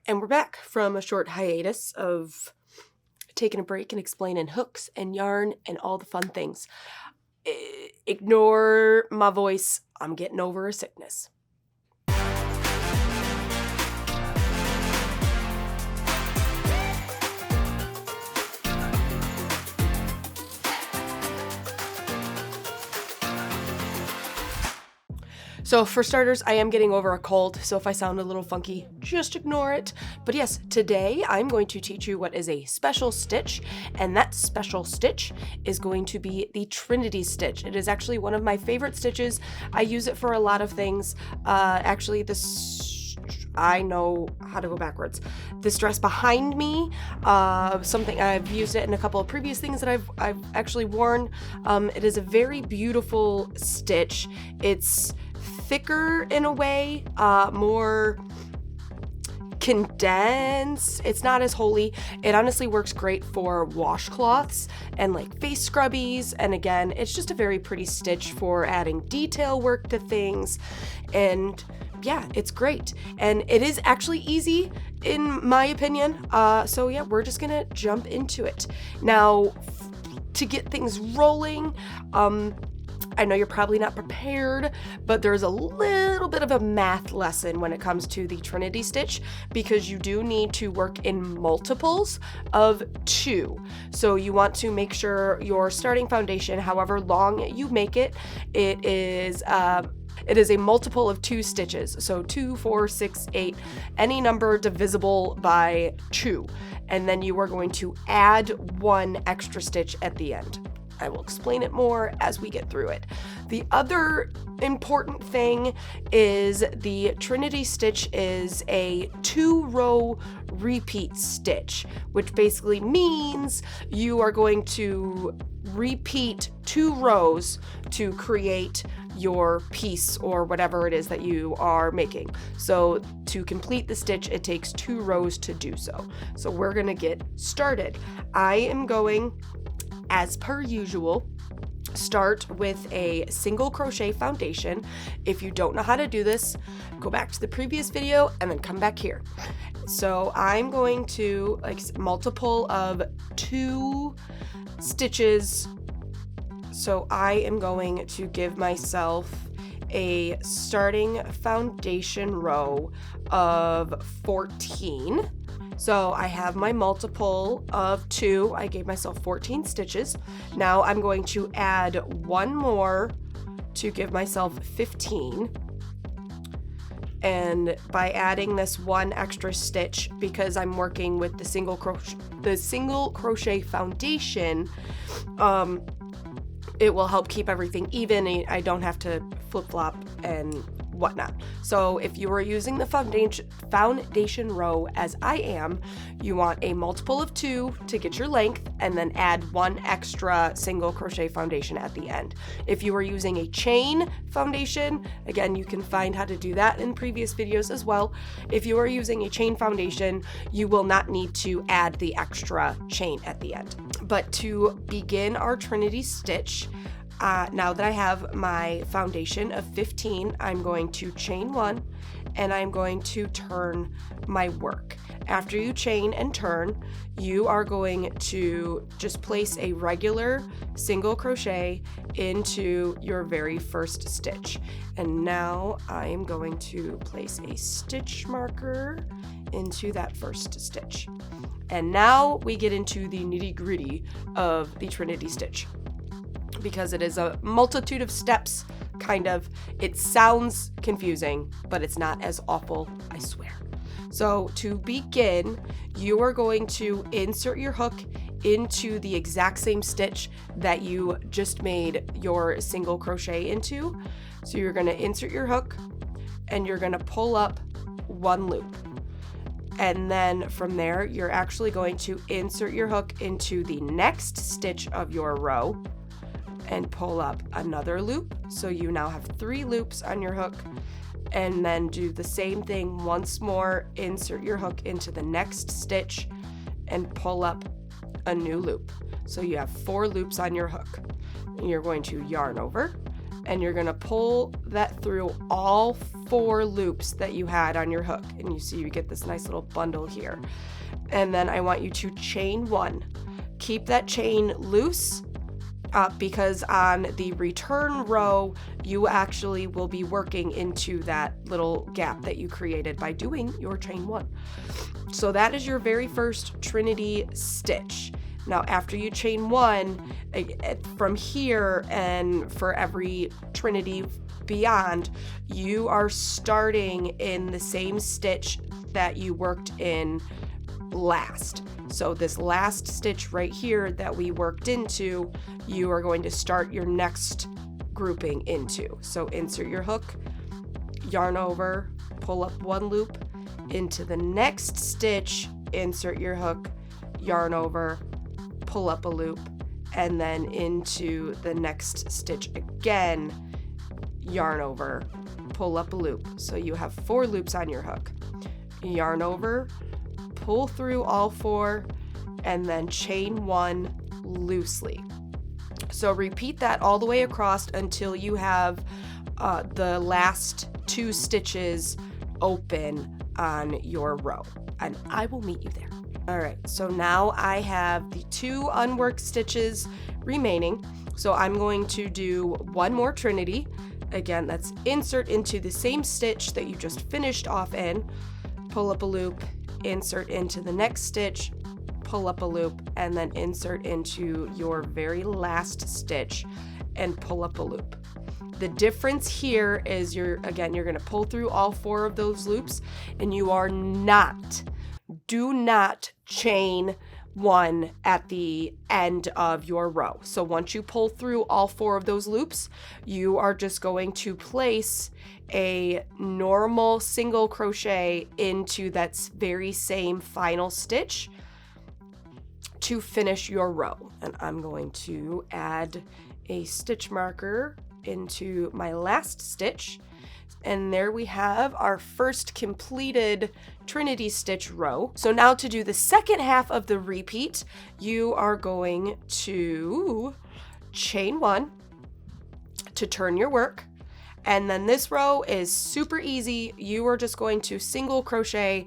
And we're back from a short hiatus of taking a break and explaining hooks and yarn and all the fun things. Ignore my voice. I'm getting over a sickness. So for starters, I am getting over a cold, so if I sound a little funky, just ignore it. But yes, today I'm going to teach you what is a special stitch, and that special stitch is going to be the Trinity Stitch. It is actually one of my favorite stitches. I use it for a lot of things. I know how to go backwards. This dress behind me, something I've used it in a couple of previous things that I've actually worn. It is a very beautiful stitch. It's thicker in a way, more condensed. It's not as holy. It honestly works great for washcloths and like face scrubbies. And again, it's just a very pretty stitch for adding detail work to things. And yeah, it's great. And it is actually easy in my opinion. So yeah, we're just gonna jump into it. Now, to get things rolling, I know you're probably not prepared, but there's a little bit of a math lesson when it comes to the Trinity Stitch, because you do need to work in multiples of 2. So you want to make sure your starting foundation, however long you make it, it is a multiple of 2 stitches. So 2, 4, 6, 8, any number divisible by 2. And then you are going to add 1 extra stitch at the end. I will explain it more as we get through it. The other important thing is the Trinity Stitch is a 2-row repeat stitch, which basically means you are going to repeat 2 rows to create your piece or whatever it is that you are making. So to complete the stitch, it takes 2 rows to do so. So we're gonna get started. I am going, as per usual, start with a single crochet foundation. If you don't know how to do this, go back to the previous video and then come back here. So I'm going to multiple of 2 stitches. So I am going to give myself a starting foundation row of 14. So I have my multiple of 2. I gave myself 14 stitches. Now I'm going to add 1 more to give myself 15. And by adding this 1 extra stitch, because I'm working with the single crochet foundation, it will help keep everything even. I don't have to flip-flop and whatnot. So if you are using the foundation row as I am, you want a multiple of 2 to get your length, and then add 1 extra single crochet foundation at the end. If you are using a chain foundation, again, you can find how to do that in previous videos as well. If you are using a chain foundation, you will not need to add the extra chain at the end. But to begin our Trinity Stitch, now that I have my foundation of 15, I'm going to chain 1 and I'm going to turn my work. After you chain and turn, you are going to just place a regular single crochet into your very first stitch. And now I am going to place a stitch marker into that first stitch. And now we get into the nitty-gritty of the Trinity Stitch, because it is a multitude of steps, kind of. It sounds confusing, but it's not as awful, I swear. So to begin, you are going to insert your hook into the exact same stitch that you just made your single crochet into. So you're going to insert your hook and you're going to pull up 1 loop. And then from there, you're actually going to insert your hook into the next stitch of your row and pull up another loop. So you now have 3 loops on your hook, and then do the same thing once more. Insert your hook into the next stitch and pull up a new loop. So you have 4 loops on your hook. You're going to yarn over and you're gonna pull that through all 4 loops that you had on your hook. And you see you get this nice little bundle here. And then I want you to chain 1. Keep that chain loose because on the return row, you actually will be working into that little gap that you created by doing your chain 1. So that is your very first Trinity stitch. Now, after you chain 1, from here and for every Trinity beyond, you are starting in the same stitch that you worked in last. So this last stitch right here that we worked into, you are going to start your next grouping into. So insert your hook, yarn over, pull up 1 loop, into the next stitch, insert your hook, yarn over, pull up a loop, and then into the next stitch again, yarn over, pull up a loop. So you have 4 loops on your hook. Yarn over, pull through all 4, and then chain 1 loosely. So repeat that all the way across until you have the last 2 stitches open on your row, and I will meet you there. All right, so now I have the 2 unworked stitches remaining. So I'm going to do 1 more Trinity. Again, that's insert into the same stitch that you just finished off in, pull up a loop, insert into the next stitch, pull up a loop, and then insert into your very last stitch and pull up a loop. The difference here is you're going to pull through all 4 of those loops, and you are do not chain 1 at the end of your row. So once you pull through all 4 of those loops, you are just going to place a normal single crochet into that very same final stitch to finish your row. And I'm going to add a stitch marker into my last stitch, and there we have our first completed Trinity stitch row. So now to do the second half of the repeat, you are going to chain 1 to turn your work, and then this row is super easy. You are just going to single crochet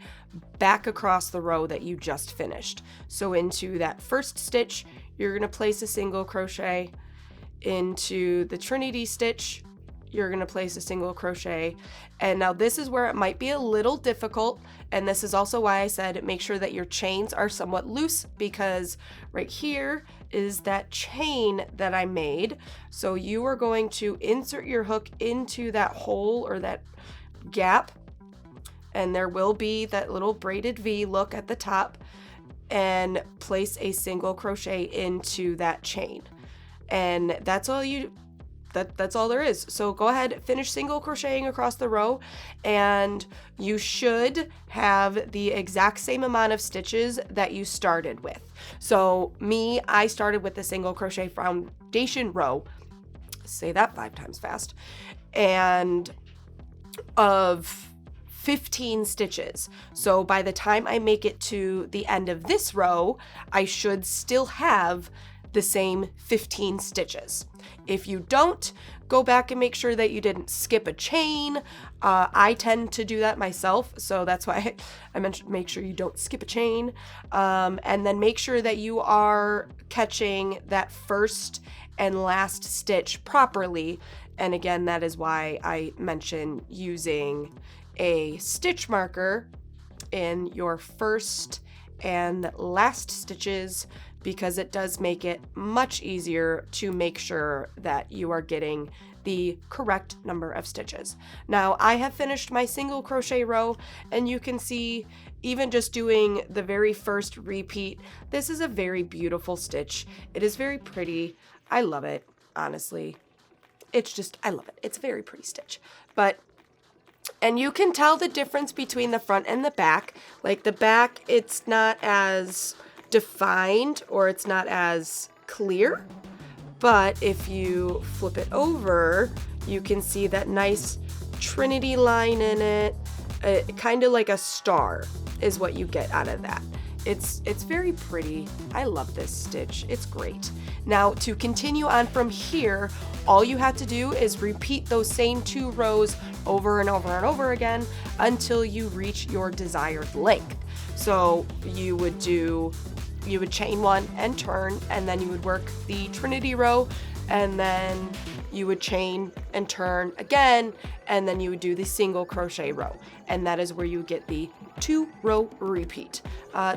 back across the row that you just finished. So into that first stitch, you're going to place a single crochet. Into the Trinity stitch, you're going to place a single crochet. And now this is where it might be a little difficult, and this is also why I said make sure that your chains are somewhat loose, because right here is that chain that I made. So you are going to insert your hook into that hole or that gap, and there will be that little braided V look at the top, and place a single crochet into that chain. And that's all that's all there is. So go ahead, finish single crocheting across the row, and you should have the exact same amount of stitches that you started with. So I started with the Single Crochet Foundation row, say that 5 times fast, and of 15 stitches. So by the time I make it to the end of this row, I should still have the same 15 stitches. If you don't, go back and make sure that you didn't skip a chain. I tend to do that myself, so that's why I mentioned make sure you don't skip a chain. And then make sure that you are catching that first and last stitch properly. And again, that is why I mention using a stitch marker in your first and last stitches, because it does make it much easier to make sure that you are getting the correct number of stitches. Now I have finished my single crochet row, and you can see even just doing the very first repeat, this is a very beautiful stitch. It is very pretty. I love it, honestly. I love it. It's a very pretty stitch. And you can tell the difference between the front and the back. Like the back, it's not as defined or it's not as clear, but if you flip it over, you can see that nice Trinity line in it. Kind of like a star is what you get out of that. It's very pretty. I love this stitch. It's great. Now to continue on from here, all you have to do is repeat those same 2 rows over and over and over again until you reach your desired length. So you would chain 1 and turn, and then you would work the Trinity row, and then you would chain and turn again, and then you would do the single crochet row, and that is where you get the 2-row repeat.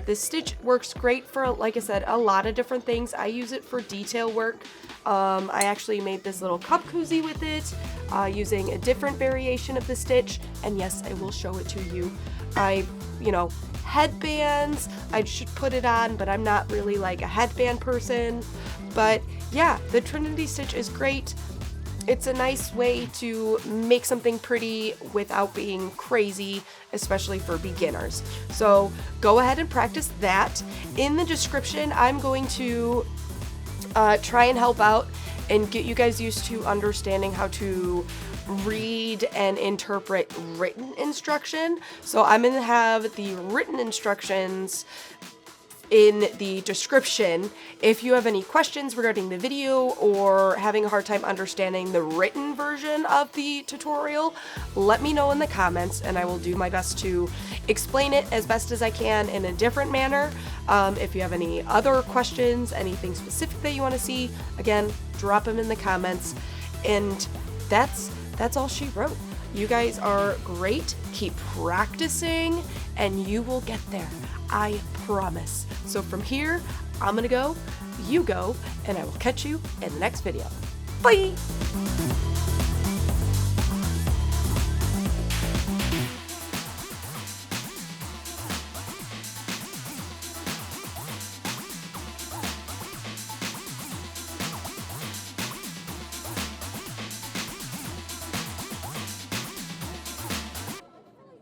This stitch works great for, like I said, a lot of different things. I use it for detail work. I actually made this little cup koozie with it using a different variation of the stitch, and yes, I will show it to you. Headbands, I should put it on, but I'm not really like a headband person. But yeah, the Trinity Stitch is great. It's a nice way to make something pretty without being crazy, especially for beginners. So go ahead and practice that. In the description, I'm going to try and help out and get you guys used to understanding how to read and interpret written instruction. So I'm going to have the written instructions in the description. If you have any questions regarding the video or having a hard time understanding the written version of the tutorial, let me know in the comments and I will do my best to explain it as best as I can in a different manner. If you have any other questions, anything specific that you want to see, again, drop them in the comments. And that's all she wrote. You guys are great. Keep practicing and you will get there. I promise. So from here, I'm gonna go, you go, and I will catch you in the next video. Bye!